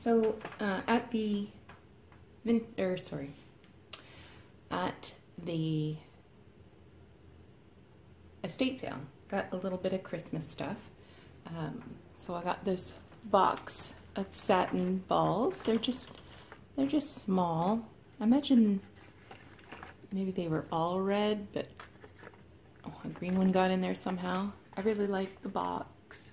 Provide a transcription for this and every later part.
So at the estate sale, got a little bit of Christmas stuff. So I got this box of satin balls. They're just small. I imagine maybe they were all red, but a green one got in there somehow. I really like the box.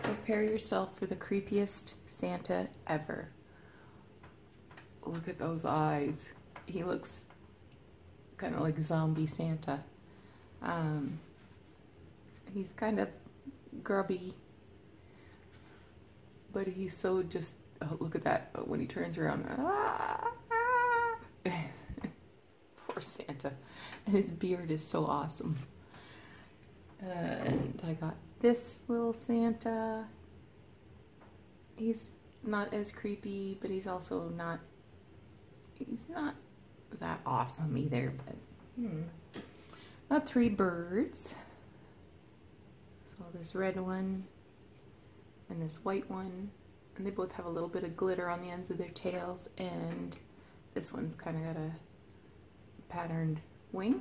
Prepare yourself for the creepiest Santa ever. Look at those eyes. He looks kind of like zombie Santa. He's kind of grubby, but he's so just, oh, look at that, when he turns around. Poor Santa. And his beard is so awesome. And I got this little Santa. He's not as creepy, but he's also not, he's not that awesome either, but got 3 birds. So this red one and this white one, and they both have a little bit of glitter on the ends of their tails, and this one's kind of got a patterned wing.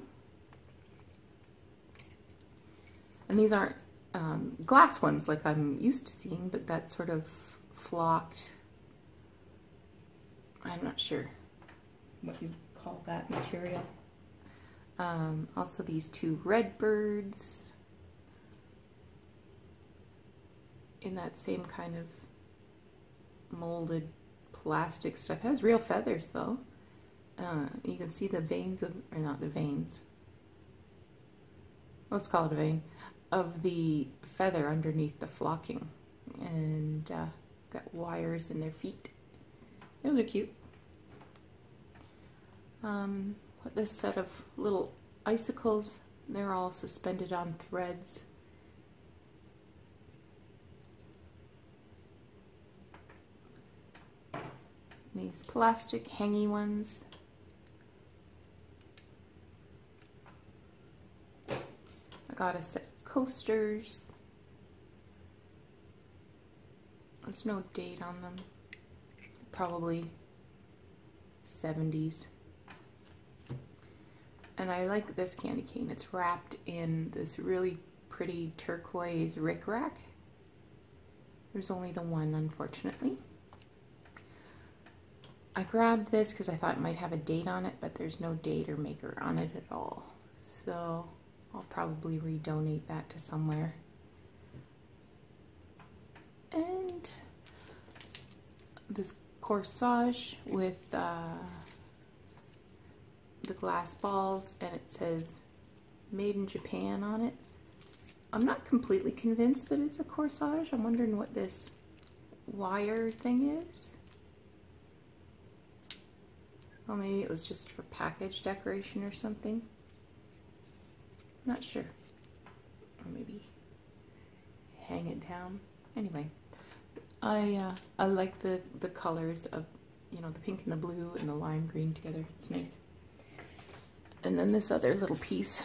And these aren't glass ones like I'm used to seeing, but that sort of flocked, I'm not sure what you call that material. Also these 2 red birds in that same kind of molded plastic stuff. It has real feathers though. You can see the veins of, or not the veins, let's call it a vein, of the feather underneath the flocking. And got wires in their feet. Those are cute. Put this set of little icicles, they're all suspended on threads. These plastic hangy ones. I got a set of coasters. There's no date on them. Probably 70s. And I like this candy cane. It's wrapped in this really pretty turquoise rickrack. There's only the one, unfortunately. I grabbed this because I thought it might have a date on it, but there's no date or maker on it at all. So I'll probably redonate that to somewhere. And this corsage with the glass balls, and it says made in Japan on it. I'm not completely convinced that it's a corsage. I'm wondering what this wire thing is. Well, maybe it was just for package decoration or something. Not sure. Or maybe hang it down. Anyway, I like the colors of, you know, the pink and the blue and the lime green together. It's nice. And then this other little piece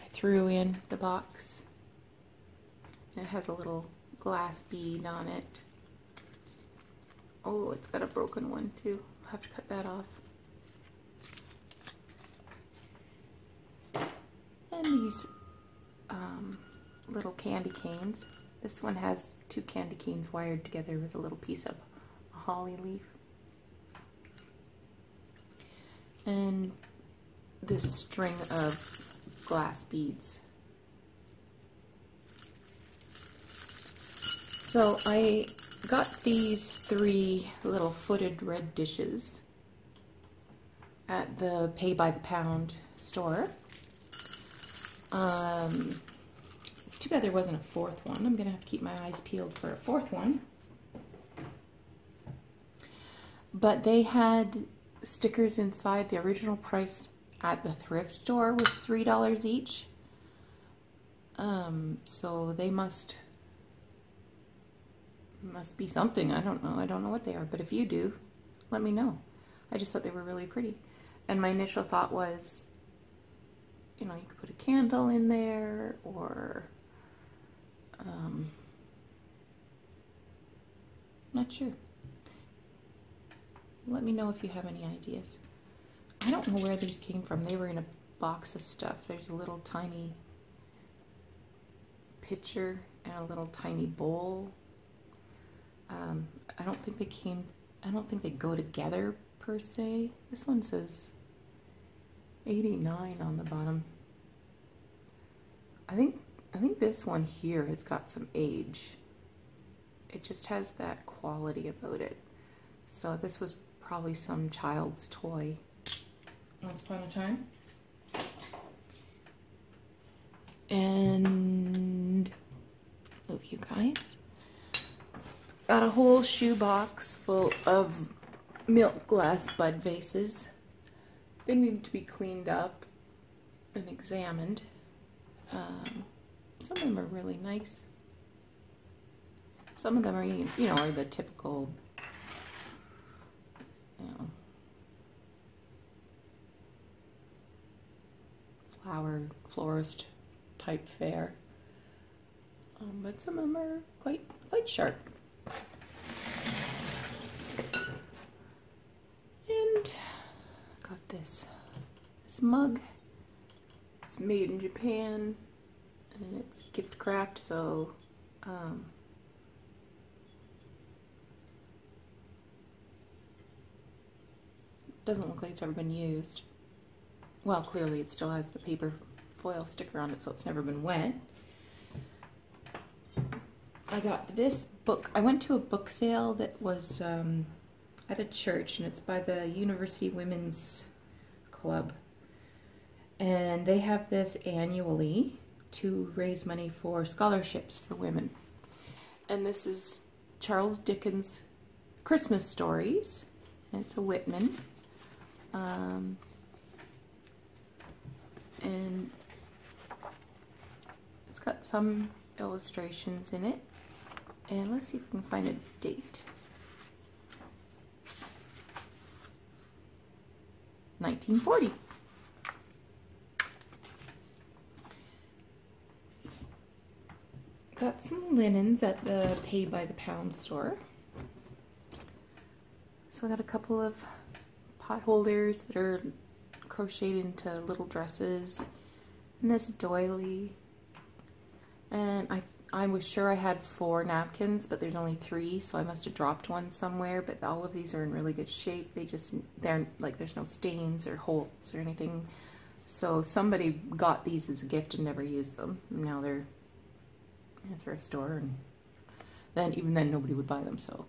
I threw in the box. It has a little glass bead on it. Oh, it's got a broken one too. I'll have to cut that off. And these little candy canes. This one has 2 candy canes wired together with a little piece of a holly leaf. And this string of glass beads. So I got these 3 little footed red dishes at the Pay by the Pound store. It's too bad there wasn't a 4th one. I'm gonna have to keep my eyes peeled for a 4th one. But they had stickers inside. The original price at the thrift store was $3 each. So they must be something. I don't know. I don't know what they are. But if you do, let me know. I just thought they were really pretty. And my initial thought was, you know, you could put a candle in there, or Not sure. Let me know if you have any ideas. I don't know where these came from. They were in a box of stuff. There's a little tiny pitcher and a little tiny bowl. I don't think they go together per se. This one says 89 on the bottom. I think this one here has got some age. It just has that quality about it. So this was probably some child's toy once upon a time. And move you guys. Got a whole shoebox full of milk glass bud vases. They need to be cleaned up and examined. Some of them are really nice. Some of them are, you know, are the typical, you know, florist type fare. But some of them are quite sharp. And got this mug. It's made in Japan and it's gift craft, so doesn't look like it's ever been used. Well, clearly it still has the paper foil sticker on it, so it's never been wet. I got this book. I went to a book sale that was at a church, and it's by the University Women's Club. And they have this annually to raise money for scholarships for women. And this is Charles Dickens' Christmas Stories. And it's a Whitman. And it's got some illustrations in it. And let's see if we can find a date. 1940. Got some linens at the Pay by the Pound store. So I got a couple of pot holders that are crocheted into little dresses, and this doily. And I was sure I had 4 napkins, but there's only 3, so I must have dropped one somewhere. But all of these are in really good shape. They're like, there's no stains or holes or anything. So somebody got these as a gift and never used them. Now they're for a store, and then even then nobody would buy them. So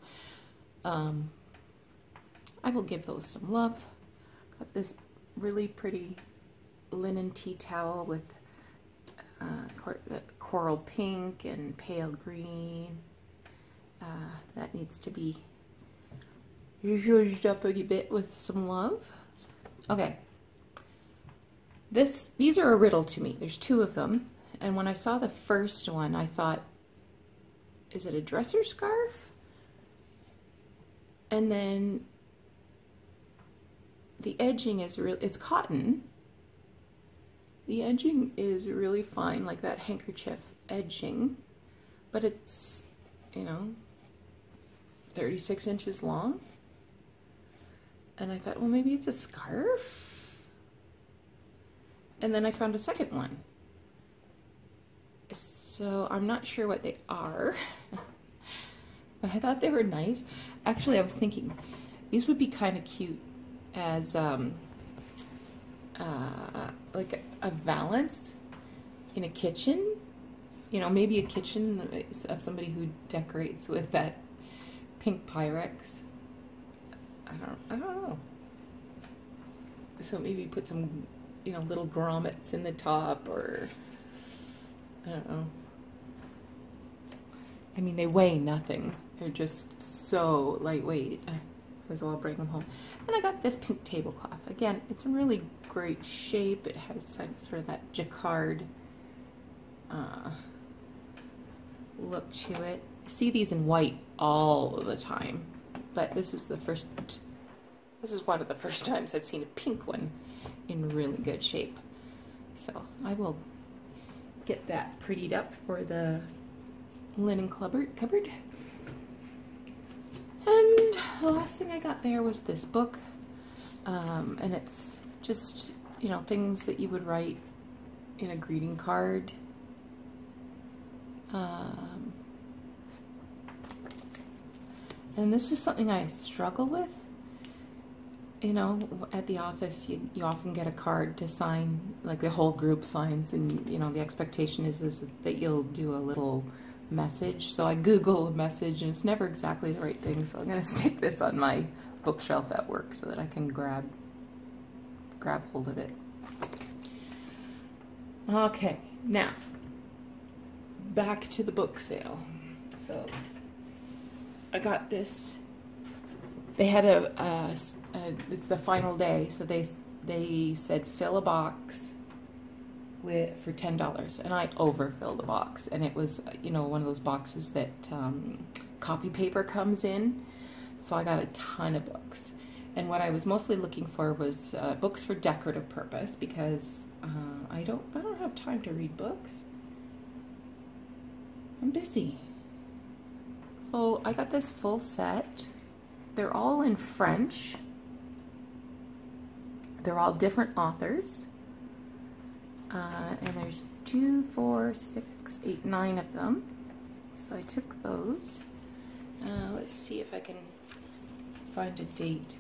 I will give those some love. Got this really pretty linen tea towel with coral pink and pale green. That needs to be zhuzhed up a bit with some love. Okay. These are a riddle to me. There's 2 of them. And when I saw the first one, I thought, is it a dresser scarf? And then the edging is it's cotton. The edging is really fine, like that handkerchief edging, but it's, you know, 36 inches long. And I thought, well, maybe it's a scarf. And then I found a second one. So I'm not sure what they are, but I thought they were nice. Actually, I was thinking these would be kind of cute as like a valance in a kitchen. You know, maybe a kitchen of somebody who decorates with that pink Pyrex. I don't know. So maybe put some, you know, little grommets in the top, or I don't know. I mean, they weigh nothing. They're just so lightweight. I might as well bring them home. And I got this pink tablecloth. Again, it's in really great shape. It has sort of that jacquard look to it. I see these in white all the time, but this is one of the first times I've seen a pink one in really good shape. So I will get that prettied up for the linen cupboard. And the last thing I got there was this book, and it's just, you know, things that you would write in a greeting card. And this is something I struggle with. You know, at the office, you often get a card to sign, like the whole group signs, and, you know, the expectation is that you'll do a little message. So I Google a message, and it's never exactly the right thing, so I'm going to stick this on my bookshelf at work so that I can grab hold of it. Okay, now, back to the book sale. So, I got this. They had it's the final day, so they said fill a box for $10, and I overfilled the box, and it was, you know, one of those boxes that copy paper comes in, so I got a ton of books. And what I was mostly looking for was books for decorative purpose, because I don't have time to read books. I'm busy. So I got this full set. They're all in French. They're all different authors. And there's 2, 4, 6, 8, 9 of them. So I took those. Let's see if I can find a date.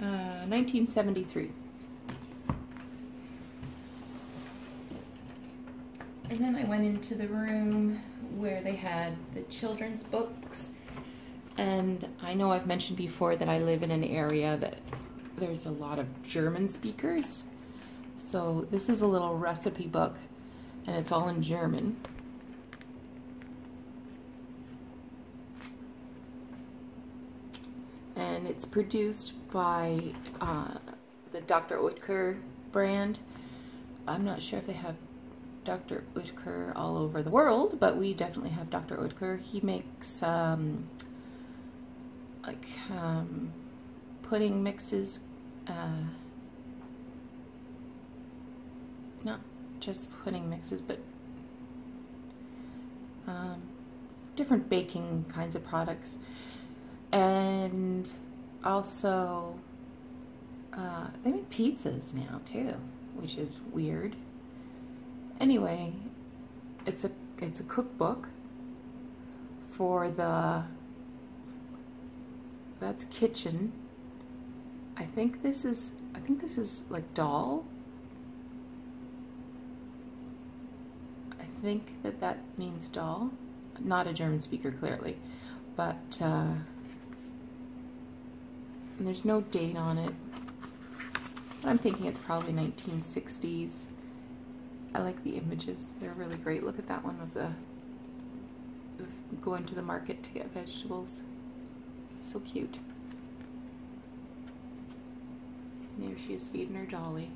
Uh, 1973. And then I went into the room where they had the children's books. And I know I've mentioned before that I live in an area that there's a lot of German speakers. So this is a little recipe book, and it's all in German. And it's produced by the Dr. Oetker brand. I'm not sure if they have Dr. Oetker all over the world, but we definitely have Dr. Oetker. He makes pudding mixes, not just pudding mixes, but different baking kinds of products. And also, they make pizzas now too, which is weird. Anyway, it's a cookbook for that's kitchen. I think this is like doll. I think that means doll. Not a German speaker, clearly, but and there's no date on it. But I'm thinking it's probably 1960s. I like the images. They're really great. Look at that one of going to the market to get vegetables. So cute. And there she is feeding her dolly.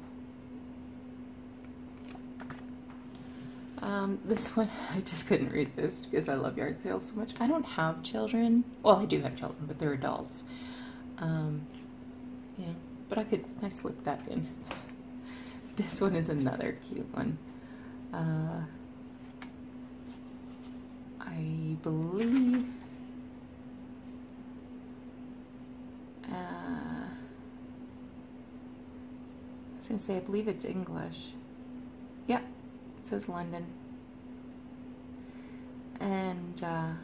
This one, I just couldn't read this because I love yard sales so much. I don't have children. Well, I do have children, but they're adults. You know, but I slipped that in. This one is another cute one. I believe I was going to say, I believe it's English. Yep, it says London. And there's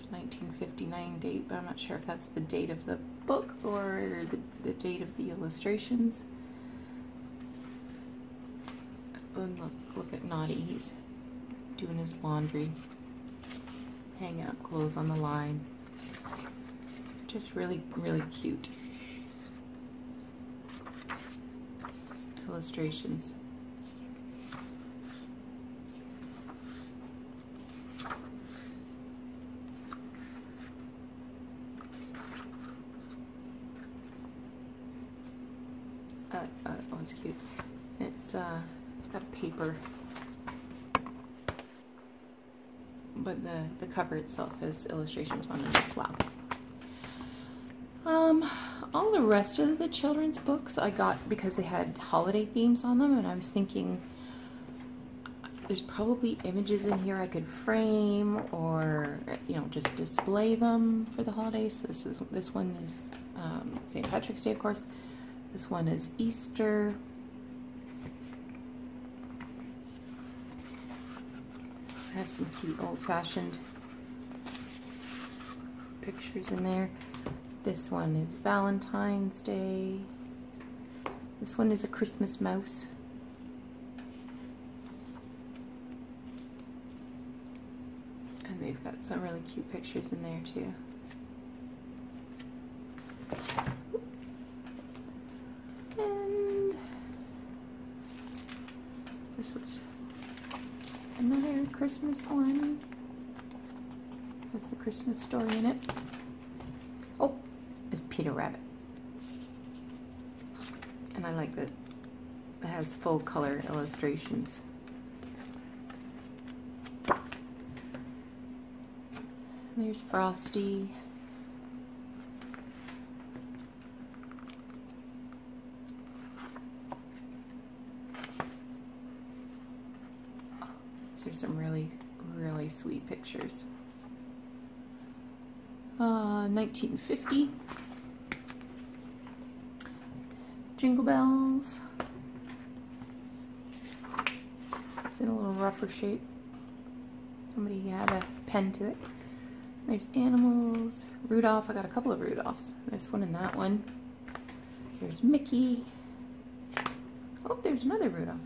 a 1959 date, but I'm not sure if that's the date of the book or the date of the illustrations. And look at Naughty, he's doing his laundry, hanging up clothes on the line. Just really, really cute illustrations. Oh, it's cute. It's got a paper, but the cover itself has illustrations on it as well. All the rest of the children's books I got because they had holiday themes on them, and I was thinking there's probably images in here I could frame or, you know, just display them for the holidays. So this one is St. Patrick's Day, of course. This one is Easter. It has some cute old-fashioned pictures in there. This one is Valentine's Day. This one is a Christmas mouse. And they've got some really cute pictures in there too. And this was another Christmas one. Has the Christmas story in it. Oh, it's Peter Rabbit. And I like that it has full color illustrations. There's Frosty. These are some really, really sweet pictures. 1950. Jingle Bells. It's in a little rougher shape. Somebody had a pen to it. There's animals. Rudolph. I got a couple of Rudolphs. There's one in that one. There's Mickey. Oh, there's another Rudolph.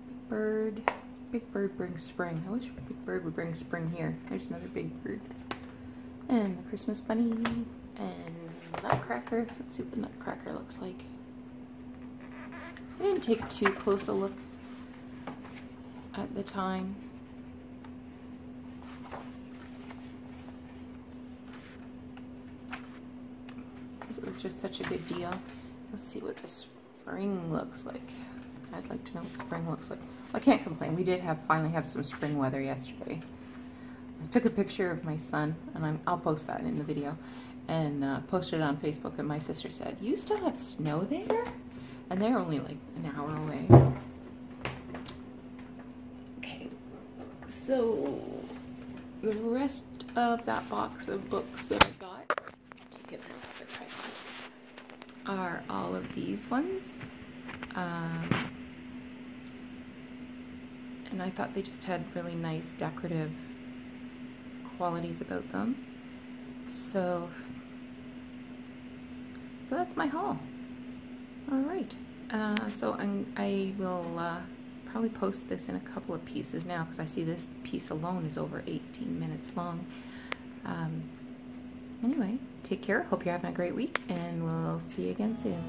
Big Bird. Big Bird brings spring. I wish Big Bird would bring spring here. There's another Big Bird. And the Christmas Bunny. And Nutcracker. Let's see what the Nutcracker looks like. I didn't take too close a look at the time. Because it was just such a good deal. Let's see what the spring looks like. I'd like to know what spring looks like. I can't complain. We did finally have some spring weather yesterday. I took a picture of my son, and I'll post that in the video, and posted it on Facebook, and my sister said, "You still have snow there?" And they're only like an hour away. Okay, so the rest of that box of books that I got, to get this off the tripod, are all of these ones. And I thought they just had really nice decorative qualities about them. So that's my haul. All right. So I will probably post this in a couple of pieces now, because I see this piece alone is over 18 minutes long. Anyway, take care. Hope you're having a great week, and we'll see you again soon.